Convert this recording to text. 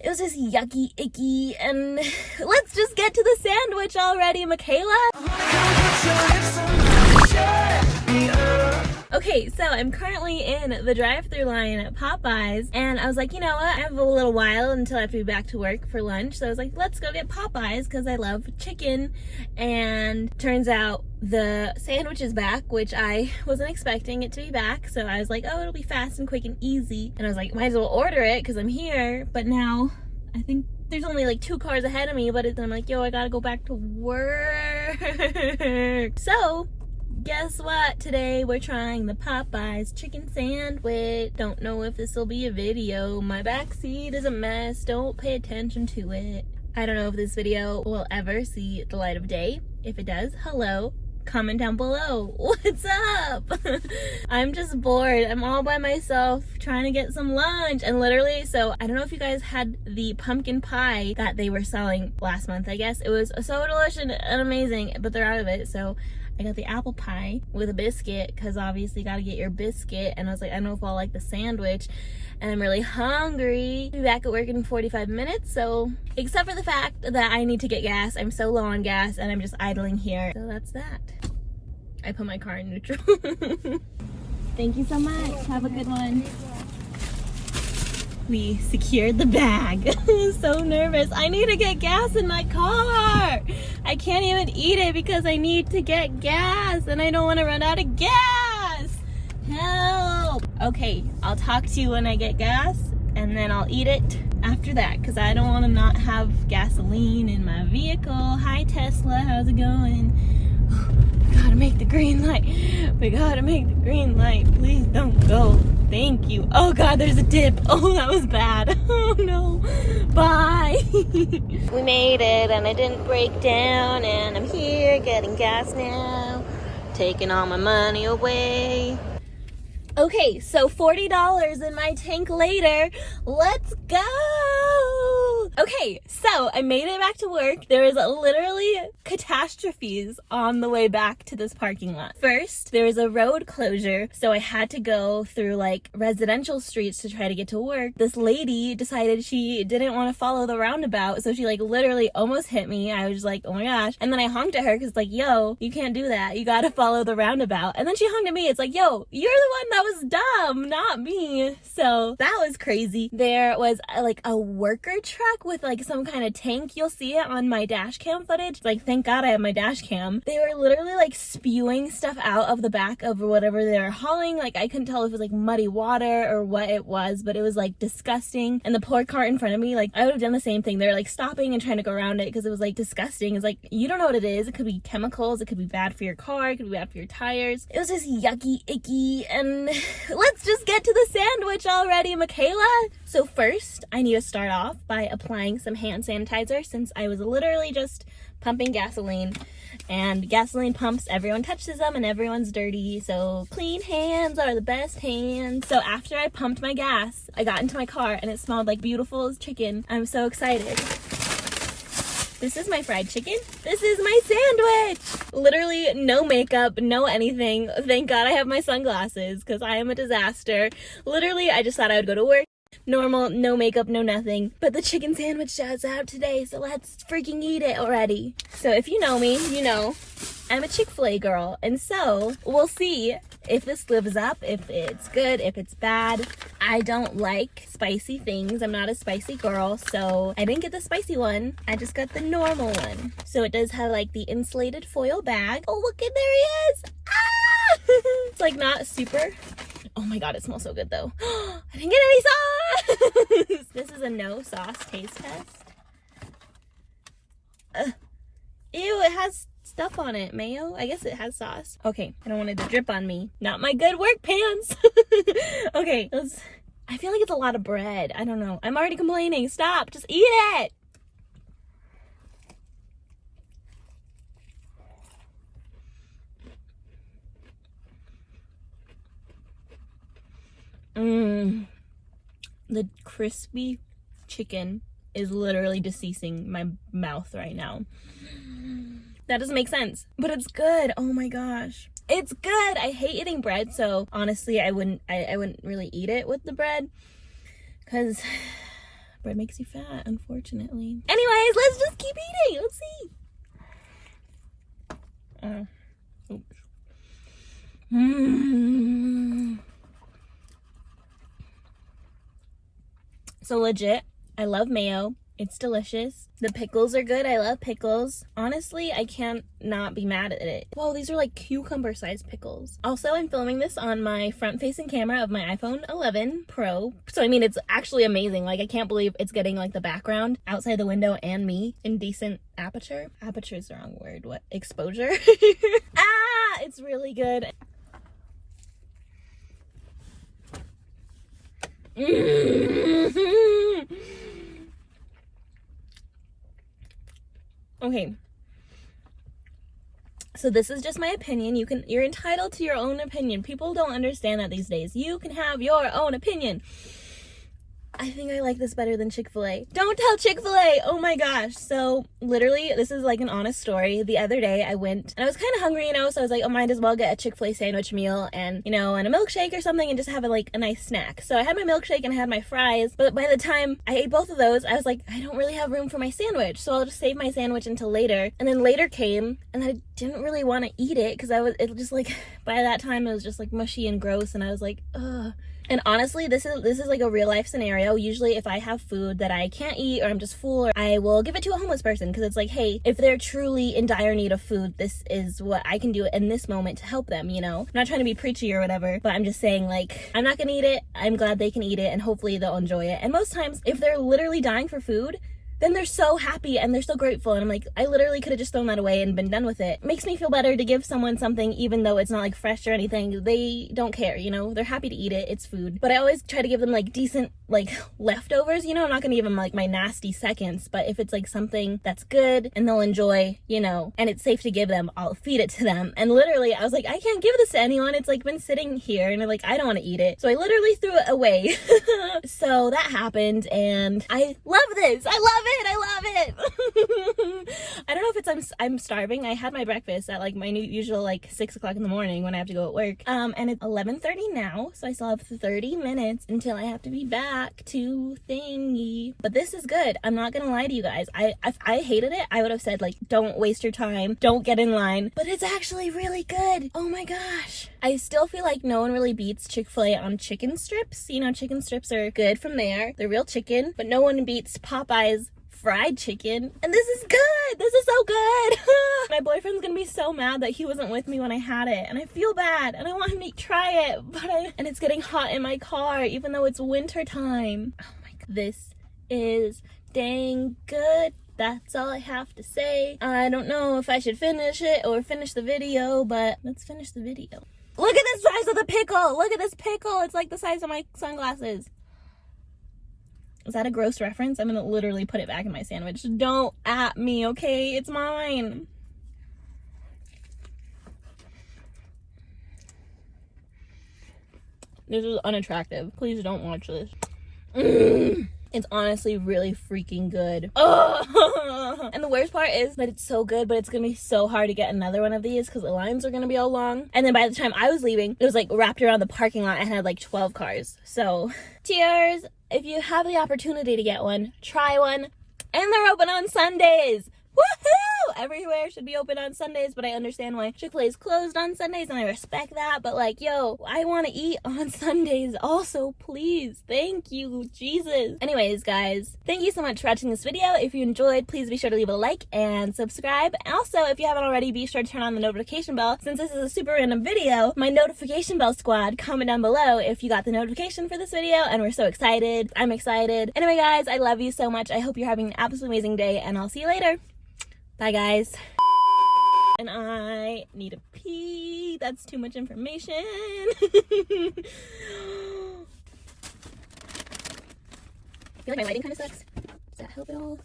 It was just yucky, icky, and let's just get to the sandwich already, Mikayla. Okay, so I'm currently in the drive-thru line at Popeyes, and I was like, you know what, I have a little while until I have to be back to work for lunch, so I was like, let's go get Popeyes, because I love chicken, and turns out the sandwich is back, which I wasn't expecting it to be back, so I was like, oh, it'll be fast and quick and easy, and I was like, might as well order it, because I'm here, but now, I think there's only like 2 cars ahead of me, but I'm like, yo, I gotta go back to work, so guess what? Today we're trying the Popeyes chicken sandwich. Don't know if this will be a video. My backseat is a mess. Don't pay attention to it. I don't know if this video will ever see the light of day. If it does, hello. Comment down below. What's up? I'm just bored. I'm all by myself trying to get some lunch. And literally, so I don't know if you guys had the pumpkin pie that they were selling last month, I guess. It was so delicious and amazing, but they're out of it. So I got the apple pie with a biscuit, because obviously you gotta get your biscuit, and I was like, I don't know if I'll like the sandwich, and I'm really hungry. I'll be back at work in 45 minutes, so except for the fact that I need to get gas. I'm so low on gas and I'm just idling here, so that's that. I put my car in neutral. Thank you so much. Have a good one. We secured the bag. So nervous. I need to get gas in my car. I can't even eat it because I need to get gas and I don't want to run out of gas. Help. Okay, I'll talk to you when I get gas, and then I'll eat it after that, because I don't want to not have gasoline in my vehicle. Hi Tesla, how's it going? We gotta make the green light. We gotta make the green light. Please don't go. Thank you. Oh God, there's a dip. Oh, that was bad. Oh no. Bye. We made it and it didn't break down, and I'm here getting gas now. Taking all my money away. Okay, so $40 in my tank later. Let's go. Okay, so I made it back to work. There was literally catastrophes on the way back to this parking lot. First, there was a road closure, so I had to go through like residential streets to try to get to work. This lady decided she didn't want to follow the roundabout, so she like literally almost hit me. I was like, oh my gosh. And then I honked at her because like, yo, you can't do that. You gotta follow the roundabout. And then she honked at me. It's like, yo, you're the one that was dumb, not me. So that was crazy. There was like a worker truck with like some kind of tank. You'll see it on my dash cam footage. Like, thank God I have my dash cam. They were literally like spewing stuff out of the back of whatever they were hauling. Like, I couldn't tell if it was like muddy water or what it was, but it was like disgusting. And the poor cart in front of me, like, I would have done the same thing. They're like stopping and trying to go around it because it was like disgusting. It's like, you don't know what it is. It could be chemicals. It could be bad for your car. It could be bad for your tires. It was just yucky, icky, and let's just get to the sandwich already, Mikayla. So first, I need to start off by applying some hand sanitizer, since I was literally just pumping gasoline, and gasoline pumps, everyone touches them and everyone's dirty, so clean hands are the best hands. So after I pumped my gas, I got into my car and it smelled like beautiful chicken. I'm so excited. This is my fried chicken. This is my sandwich. Literally no makeup, no anything. Thank God I have my sunglasses, because I am a disaster. Literally, I just thought I would go to work. Normal, no makeup, no nothing. But the chicken sandwich is out today, so let's freaking eat it already. So if you know me, you know I'm a Chick-fil-A girl. And so we'll see if this lives up, if it's good, if it's bad. I don't like spicy things. I'm not a spicy girl, so I didn't get the spicy one. I just got the normal one. So it does have like the insulated foil bag. Oh, look at, there he is. Ah! It's like not super. Oh my God, it smells so good though. I didn't get any sauce. This is a no sauce taste test. Ew, it has stuff on it. Mayo? I guess it has sauce. Okay, I don't want it to drip on me. Not my good work pants. Okay, I feel like it's a lot of bread. I don't know. I'm already complaining. Stop. Just eat it. The crispy chicken is literally deceasing my mouth right now. That doesn't make sense, but it's good. Oh my gosh, it's good. I hate eating bread, so honestly I wouldn't really eat it with the bread, because Bread makes you fat, unfortunately. Anyways, let's just keep eating. Let's see. Oops. So legit, I love mayo. It's delicious. The pickles are good. I love pickles. Honestly, I can't not be mad at it. Whoa, these are like cucumber-sized pickles. Also, I'm filming this on my front-facing camera of my iPhone 11 Pro. So, I mean, it's actually amazing. Like, I can't believe it's getting, like, the background outside the window and me in decent aperture. Aperture is the wrong word. What? Exposure? Ah! It's really good. Okay, so this is just my opinion. You're entitled to your own opinion. People don't understand that these days. You can have your own opinion. I think I like this better than Chick-fil-A. Don't tell Chick-fil-A! Oh my gosh. So literally, this is like an honest story. The other day I went and I was kind of hungry, you know, so I was like, oh, might as well get a Chick-fil-A sandwich meal and, you know, and a milkshake or something and just have a nice snack. So I had my milkshake and I had my fries, but by the time I ate both of those, I was like, I don't really have room for my sandwich, so I'll just save my sandwich until later. And then later came and I didn't really want to eat it because it just like, by that time it was just like mushy and gross and I was like, ugh. And honestly, this is like a real life scenario. Usually if I have food that I can't eat or I'm just full, or I will give it to a homeless person because it's like, hey, if they're truly in dire need of food, this is what I can do in this moment to help them, you know? I'm not trying to be preachy or whatever, but I'm just saying, like, I'm not gonna eat it. I'm glad they can eat it and hopefully they'll enjoy it. And most times, if they're literally dying for food, then they're so happy and they're so grateful. And I'm like, I literally could have just thrown that away and been done with it. It makes me feel better to give someone something even though it's not like fresh or anything. They don't care, you know? They're happy to eat it. It's food. But I always try to give them like decent like leftovers, you know? I'm not gonna give them like my nasty seconds, but if it's like something that's good and they'll enjoy, you know, and it's safe to give them, I'll feed it to them. And literally I was like, I can't give this to anyone. It's like been sitting here and like, I don't want to eat it. So I literally threw it away. So that happened and I love this. I love it. I love it. I don't know if it's I'm starving. I had my breakfast at like my usual like 6 o'clock in the morning when I have to go at work. And it's 11:30 now, so I still have 30 minutes until I have to be back to thingy. But this is good. I'm not gonna lie to you guys. If I hated it, I would have said like, don't waste your time, don't get in line. But it's actually really good. Oh my gosh. I still feel like no one really beats Chick-fil-A on chicken strips. You know, chicken strips are good from there. They're real chicken, but no one beats Popeyes fried chicken. And this is good. This is so good. My boyfriend's gonna be so mad that he wasn't with me when I had it, and I feel bad and I want him to try it, and it's getting hot in my car even though it's winter time. Oh my god, this is dang good. That's all I have to say. I don't know if I should finish it or finish the video, but let's finish the video. Look at the size of the pickle. Look at this pickle. It's like the size of my sunglasses. Is that a gross reference? I'm gonna literally put it back in my sandwich. Don't at me, okay? It's mine. This is unattractive. Please don't watch this. It's honestly really freaking good. Oh! And the worst part is that it's so good, but it's gonna be so hard to get another one of these because the lines are gonna be all long. And then by the time I was leaving, it was like wrapped around the parking lot and had like 12 cars. So, cheers! If you have the opportunity to get one, try one. And they're open on Sundays. Woohoo! Everywhere should be open on Sundays, but I understand why Chick-fil-A is closed on Sundays, and I respect that. But like, yo, I want to eat on Sundays also, please. Thank you, Jesus. Anyways, guys, thank you so much for watching this video. If you enjoyed, please be sure to leave a like and subscribe. Also, if you haven't already, be sure to turn on the notification bell. Since this is a super random video, my notification bell squad, comment down below if you got the notification for this video, and we're so excited. I'm excited. Anyway, guys, I love you so much. I hope you're having an absolutely amazing day, and I'll see you later. Bye, guys. And I need a pee. That's too much information. I feel like my lighting kind of sucks. Does that help at all?